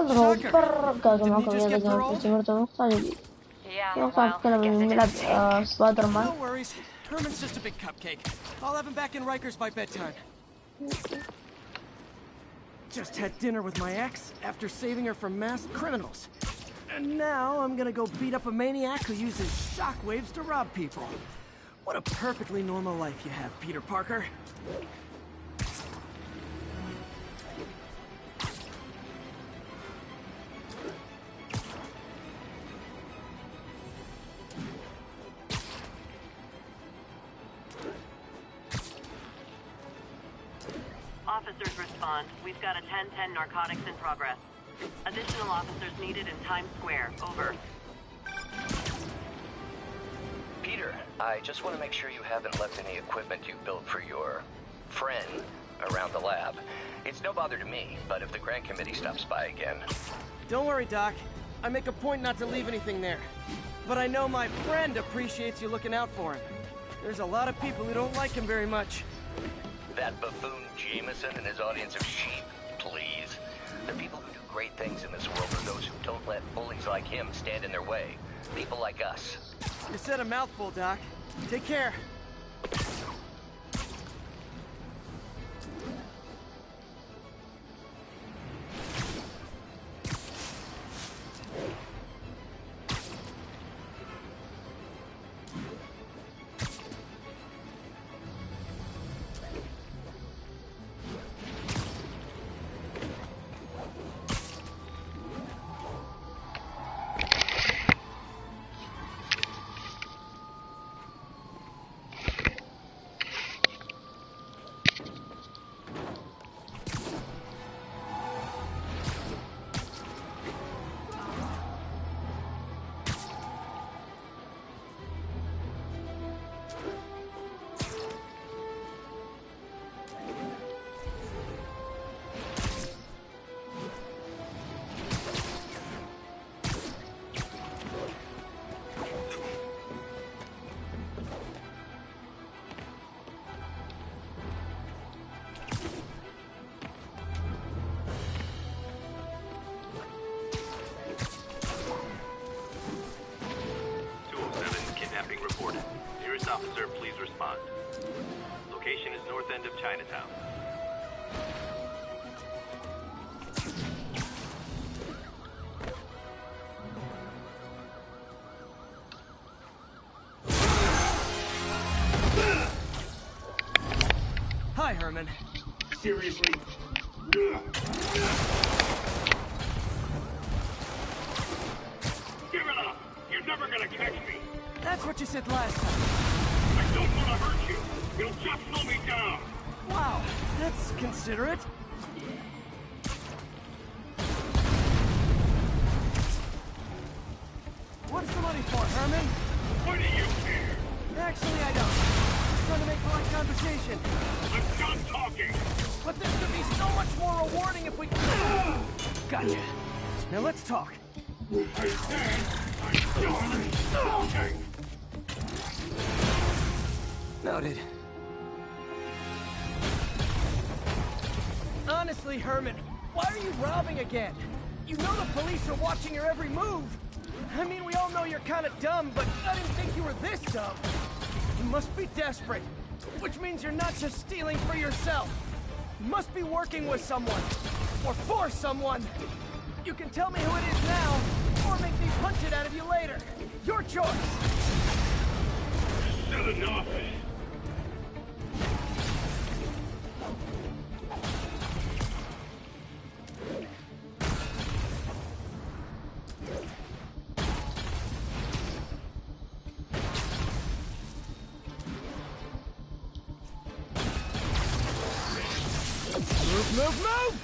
بركاته معكم يا جماعة استمرت مقطع جديد. مقطع بتكلم عن نلعب سبايدر مان. No worries. Herman's just a big cupcake. I'll have him back in Rikers by bedtime. Just had dinner with my ex after saving her from masked criminals. And now I'm gonna go beat up a maniac who uses shockwaves to rob people. What a perfectly normal life you have, Peter Parker. Officers respond. We've got a 10-10 narcotics in progress. Additional officers needed in Times Square. Over. Peter, I just want to make sure you haven't left any equipment you built for your friend around the lab. It's no bother to me, but if the grant committee stops by again... Don't worry, Doc. I make a point not to leave anything there. But I know my friend appreciates you looking out for him. There's a lot of people who don't like him very much. That buffoon Jameson and his audience of sheep, please. The people who do great things in this world are those who don't let bullies like him stand in their way. People like us. You said a mouthful, Doc. Take care. Officer, please respond. Location is north end of Chinatown. Hi, Herman. Seriously? Give it up! You're never gonna catch me! That's what you said last time. I don't want to hurt you. You'll just slow me down. Wow, that's considerate. What's the money for, Herman? Why do you care? Actually, I don't. Just trying to make polite conversation. I'm done talking. But this could be so much more rewarding if we... Gotcha. Now let's talk. I said I'm done talking. Noted. Honestly, Herman, why are you robbing again? You know the police are watching your every move. I mean, we all know you're kind of dumb, but I didn't think you were this dumb. You must be desperate, which means you're not just stealing for yourself. You must be working with someone, or for someone. You can tell me who it is now, or make me punch it out of you later. Your choice. Said enough. Move!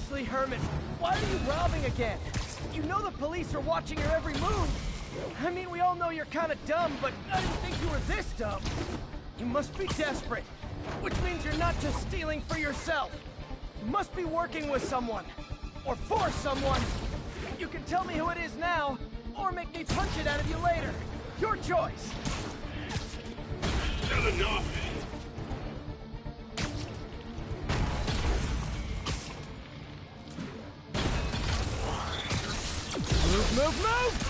Seriously, Herman, why are you robbing again? You know the police are watching your every move. I mean, we all know you're kind of dumb, but I didn't think you were this dumb. You must be desperate, which means you're not just stealing for yourself. You must be working with someone, or for someone. You can tell me who it is now, or make me punch it out of you later. Your choice. Not enough. Move, move, move!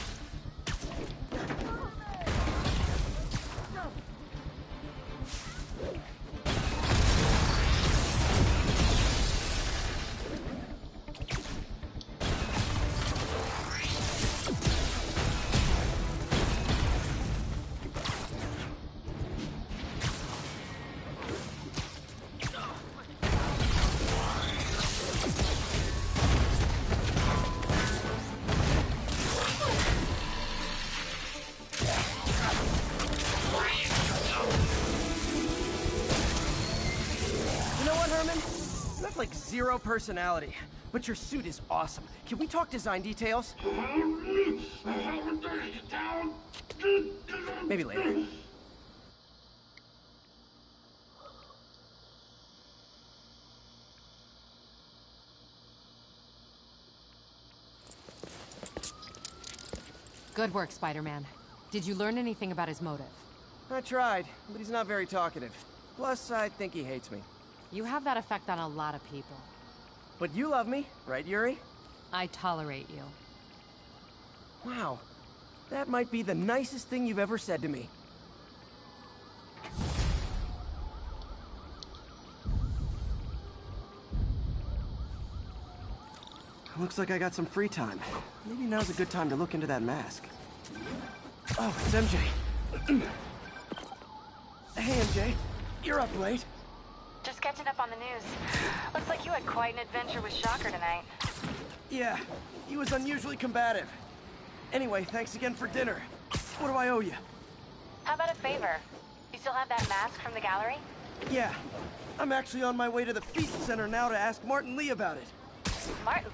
Like zero personality, but your suit is awesome. Can we talk design details? Maybe later. Good work, Spider-Man. Did you learn anything about his motive? I tried, but he's not very talkative. Plus, I think he hates me. You have that effect on a lot of people. But you love me, right, Yuri? I tolerate you. Wow. That might be the nicest thing you've ever said to me. Looks like I got some free time. Maybe now's a good time to look into that mask. Oh, it's MJ. Hey, MJ. You're up late. Just catching up on the news. Looks like you had quite an adventure with Shocker tonight. Yeah, he was unusually combative. Anyway, thanks again for dinner. What do I owe you? How about a favor? You still have that mask from the gallery? Yeah. I'm actually on my way to the Feast Center now to ask Martin Lee about it. Martin?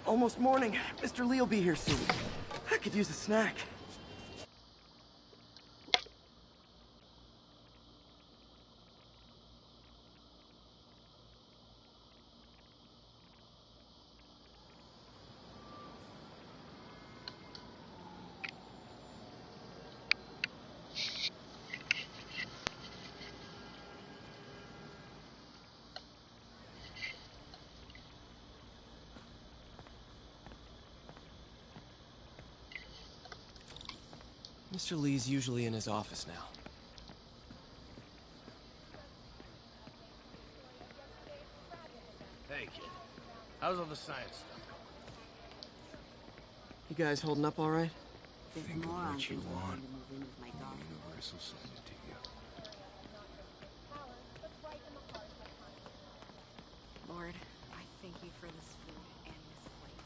Almost morning. Mr. Lee will be here soon. I could use a snack. Mr. Lee's usually in his office now. Hey, kid. How's all the science stuff going? You guys holding up all right? Think of what you want. The universe will send it to you. Lord, I thank you for this food and this place.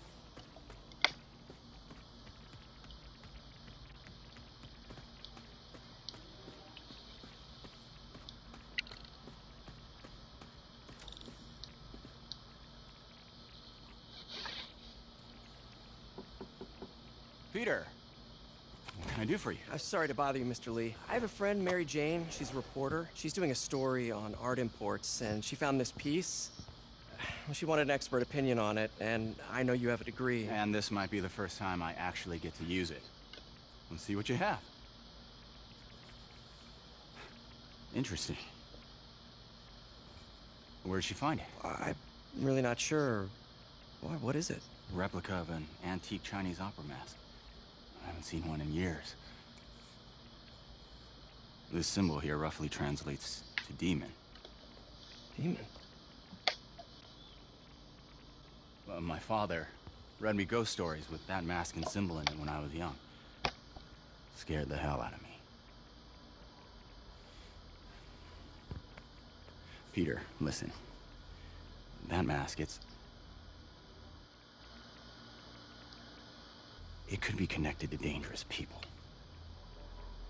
Peter, what can I do for you? I'm sorry to bother you, Mr. Lee. I have a friend, Mary Jane. She's a reporter. She's doing a story on art imports, and she found this piece. She wanted an expert opinion on it, and I know you have a degree. And this might be the first time I actually get to use it. Let's see what you have. Interesting. Where did she find it? I'm really not sure. What is it? A replica of an antique Chinese opera mask. I haven't seen one in years. This symbol here roughly translates to demon. Demon? Well, my father read me ghost stories with that mask and symbol in it when I was young. Scared the hell out of me. Peter, listen. That mask, it could be connected to dangerous people.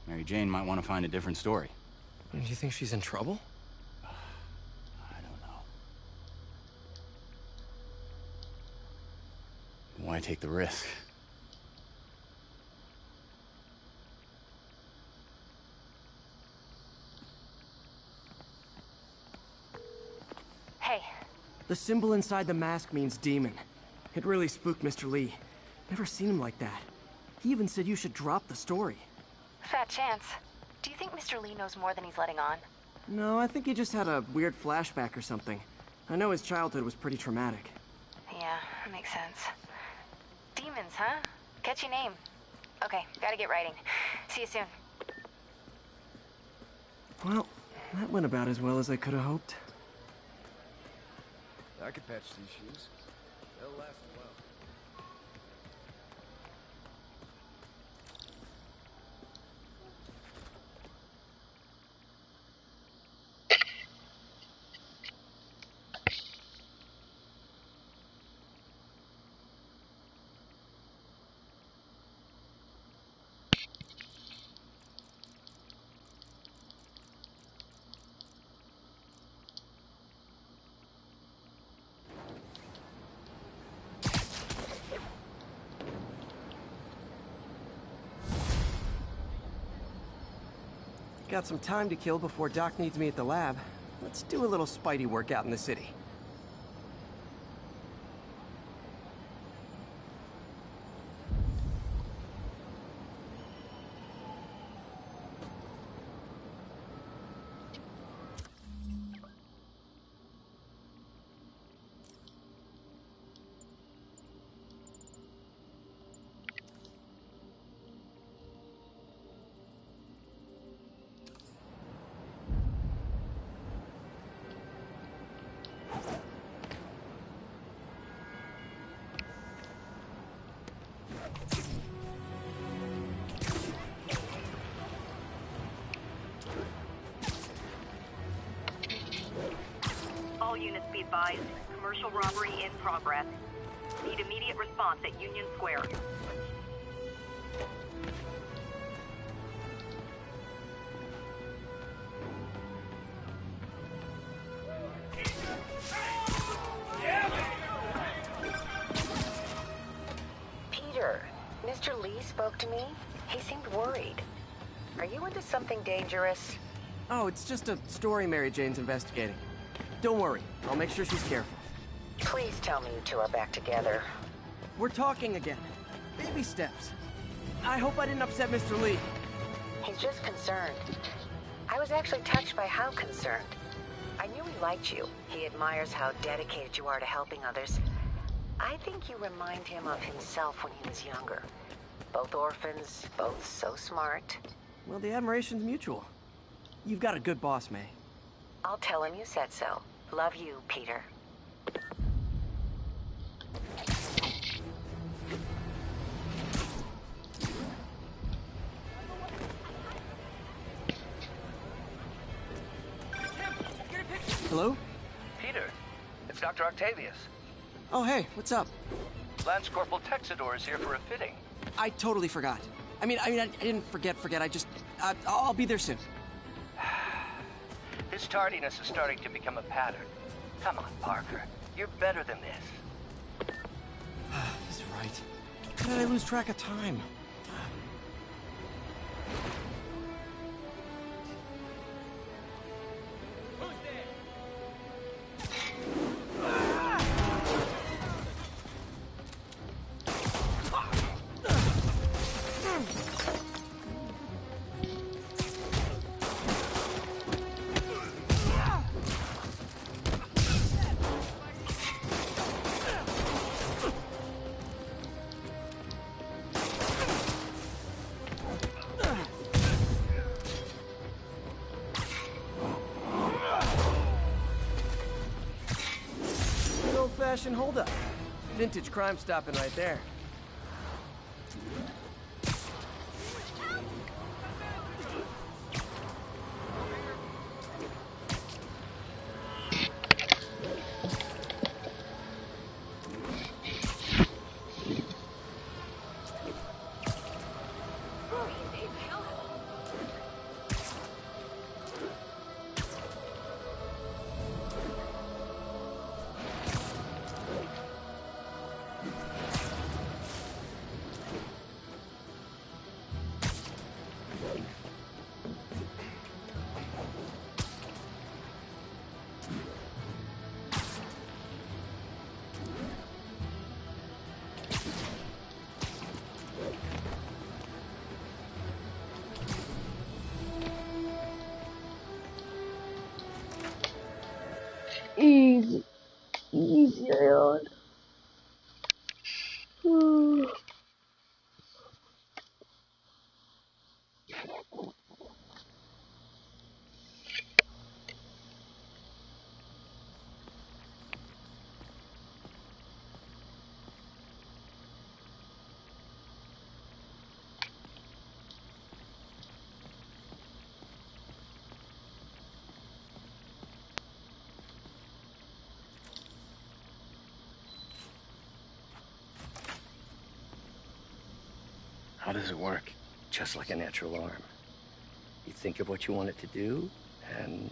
Mary Jane might want to find a different story. Do you think she's in trouble? I don't know. why take the risk? Hey. The symbol inside the mask means demon. It really spooked Mr. Lee. Never seen him like that. He even said you should drop the story. Fat chance. Do you think Mr. Lee knows more than he's letting on? No, I think he just had a weird flashback or something. I know his childhood was pretty traumatic. Yeah, makes sense. Demons, huh? Catchy name. Okay, gotta get writing. See you soon. Well, that went about as well as I could have hoped. I could patch these shoes. They'll last a while. Got some time to kill before Doc needs me at the lab. Let's do a little Spidey workout in the city. All units be advised. Commercial robbery in progress. Need immediate response at Union Square. Peter, Mr. Lee spoke to me. He seemed worried. Are you into something dangerous? Oh, it's just a story Mary Jane's investigating. Don't worry, I'll make sure she's careful. Please tell me you two are back together. We're talking again. Baby steps. I hope I didn't upset Mr. Lee. He's just concerned. I was actually touched by how concerned. I knew he liked you. He admires how dedicated you are to helping others. I think you remind him of himself when he was younger. Both orphans, both so smart. Well, the admiration's mutual. You've got a good boss, May. I'll tell him you said so. Love you, Peter. Hello? Peter, it's Dr. Octavius. Oh, hey, what's up? Lance Corporal Texador is here for a fitting. I totally forgot. I didn't forget. I'll be there soon. His tardiness is starting to become a pattern. Come on, Parker. You're better than this. He's right. How did I lose track of time? Old-fashioned holdup. Vintage crime stopping right there. Hmm. How does it work? Just like a natural arm. You think of what you want it to do, and...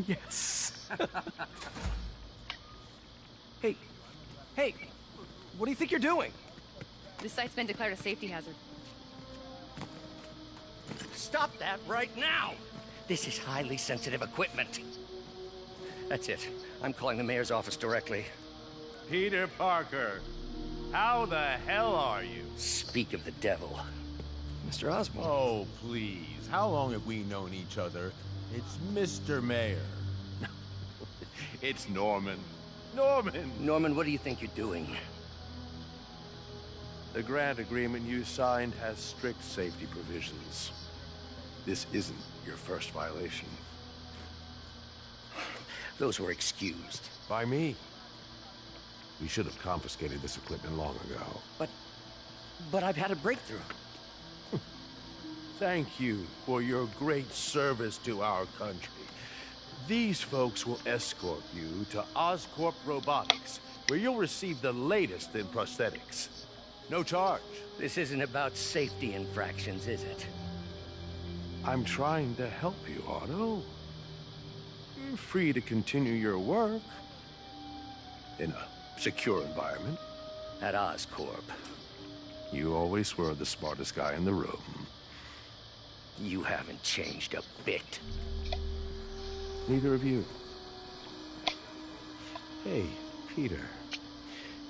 Yes. Hey, what do you think you're doing? This site's been declared a safety hazard. Stop that right now! This is highly sensitive equipment. That's it. I'm calling the mayor's office directly. Peter Parker, how the hell are you? Speak of the devil. Mr. Osborn. Oh, please. How long have we known each other? It's Mr. Mayor. It's Norman. Norman! Norman, what do you think you're doing? The grant agreement you signed has strict safety provisions. This isn't your first violation. Those were excused. By me. We should have confiscated this equipment long ago. But I've had a breakthrough. Thank you for your great service to our country. These folks will escort you to Oscorp Robotics, where you'll receive the latest in prosthetics. No charge. This isn't about safety infractions, is it? I'm trying to help you, Otto. You're free to continue your work in a secure environment. At Oscorp. You always were the smartest guy in the room. You haven't changed a bit. Neither of you. Hey, Peter.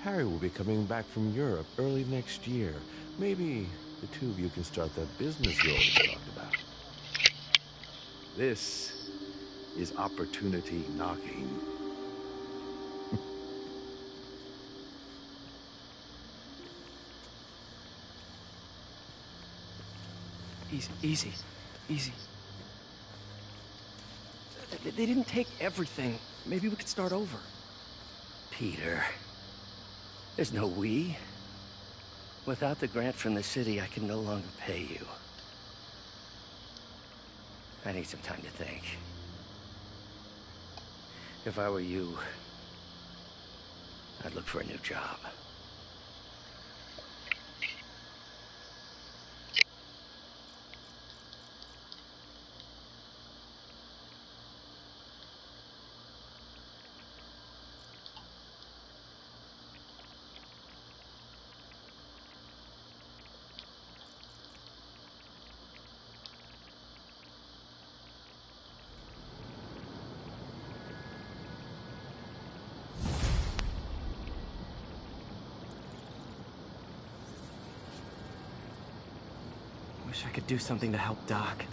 Harry will be coming back from Europe early next year. Maybe the two of you can start that business you always talked about. This is opportunity knocking. Easy. They didn't take everything. Maybe we could start over. Peter, there's no we. Without the grant from the city, I can no longer pay you. I need some time to think. If I were you, I'd look for a new job. Wish I could do something to help Doc.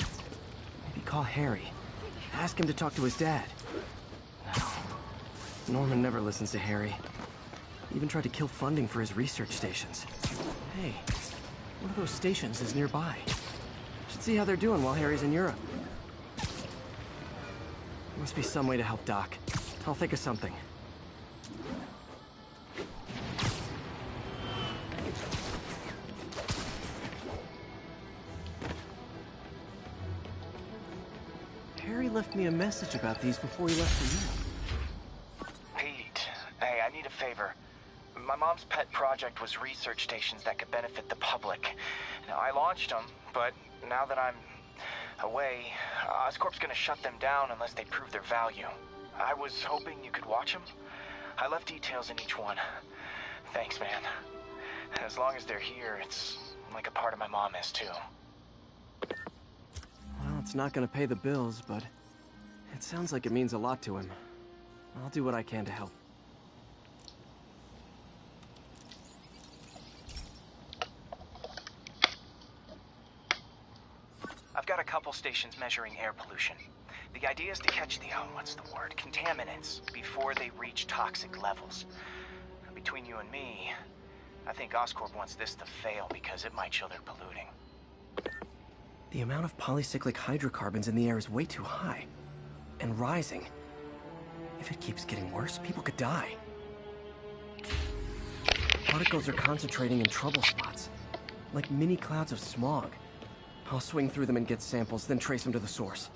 Maybe call Harry. Ask him to talk to his dad. No. Norman never listens to Harry. He even tried to kill funding for his research stations. Hey, one of those stations is nearby. Should see how they're doing while Harry's in Europe. Must be some way to help Doc. I'll think of something. Harry left me a message about these before he left for Europe. Pete, hey, I need a favor. My mom's pet project was research stations that could benefit the public. Now, I launched them, but now that I'm away, Oscorp's gonna shut them down unless they prove their value. I was hoping you could watch them. I left details in each one. Thanks, man. As long as they're here, it's like a part of my mom is, too. Well, it's not gonna pay the bills, but it sounds like it means a lot to him. I'll do what I can to help. couple stations measuring air pollution. The idea is to catch the, contaminants before they reach toxic levels. Between you and me, I think Oscorp wants this to fail because it might show they're polluting. The amount of polycyclic hydrocarbons in the air is way too high. And rising. If it keeps getting worse, people could die. Particles are concentrating in trouble spots, like mini clouds of smog. I'll swing through them and get samples, then trace them to the source.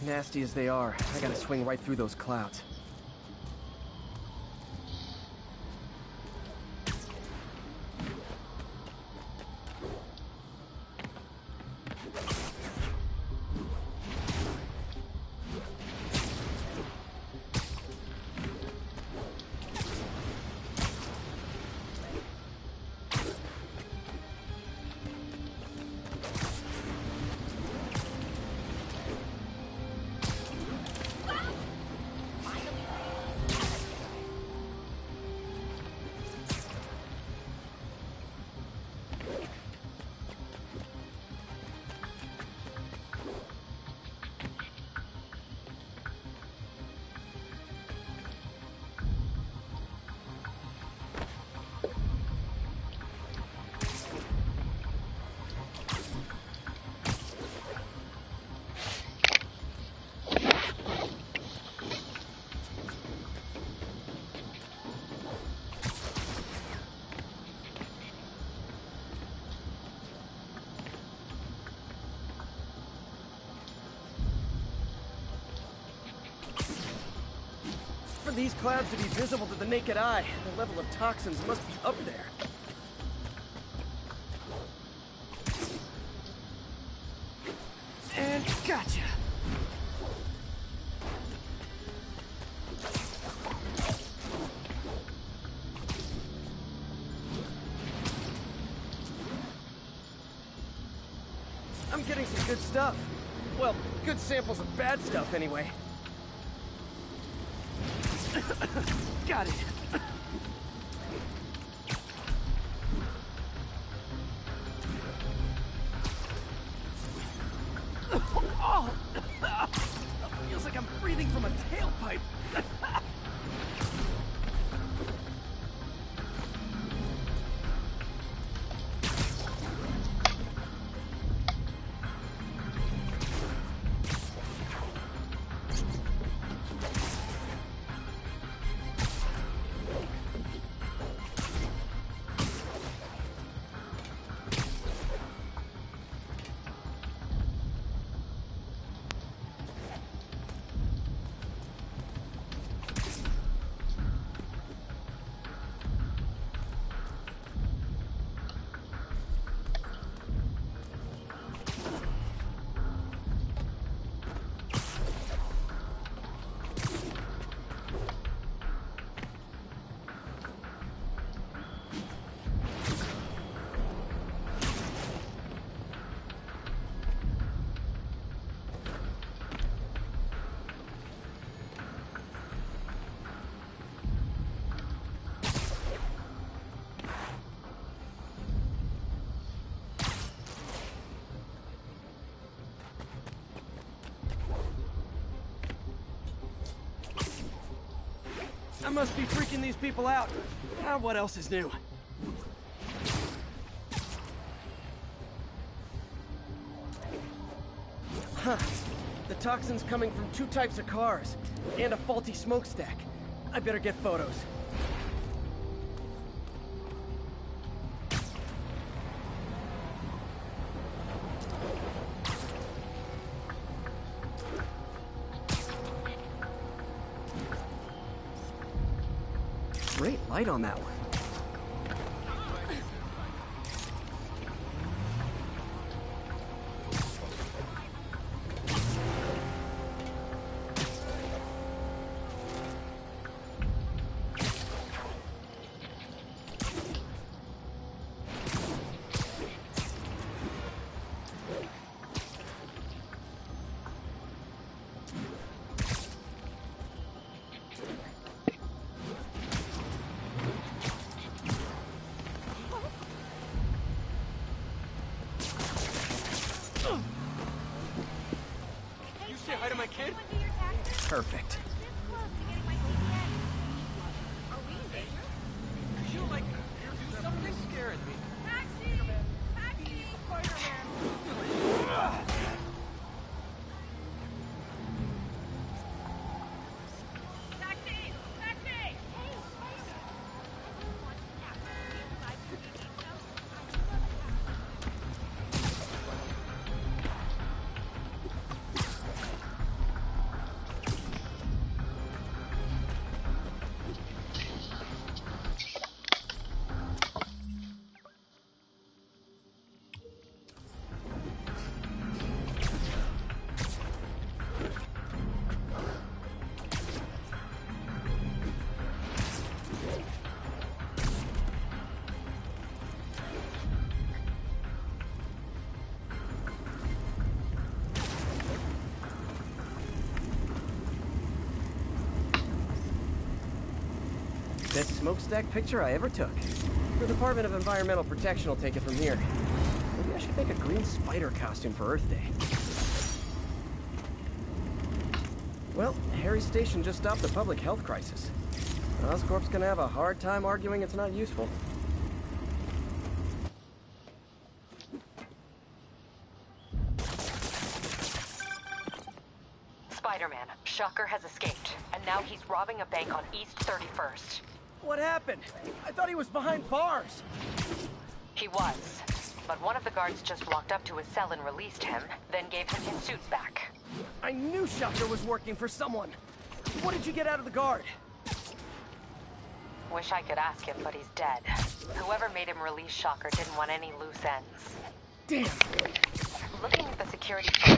Nasty as they are, I gotta swing right through those clouds. For these clouds to be visible to the naked eye, the level of toxins must be up there. And gotcha! I'm getting some good stuff. Well, good samples of bad stuff anyway. Got it. Oh! Feels like I'm breathing from a tailpipe. I must be freaking these people out. Ah, what else is new? Huh. The toxin's coming from 2 types of cars, and a faulty smokestack. I better get photos. Great light on that one. Perfect. Something scaring me. Taxi! Taxi! Spider-Man! Taxi! Taxi! Best smokestack picture I ever took. The Department of Environmental Protection will take it from here. Maybe I should make a green spider costume for Earth Day. Well, Harry's station just stopped the public health crisis. Oscorp's gonna have a hard time arguing it's not useful. Spider-Man, Shocker has escaped, and now he's robbing a bank on East 31st. What happened? I thought he was behind bars. He was, but one of the guards just walked up to his cell and released him, then gave him his suit back. I knew Shocker was working for someone. What did you get out of the guard? Wish I could ask him, but he's dead. Whoever made him release Shocker didn't want any loose ends. Damn. Looking at the security footage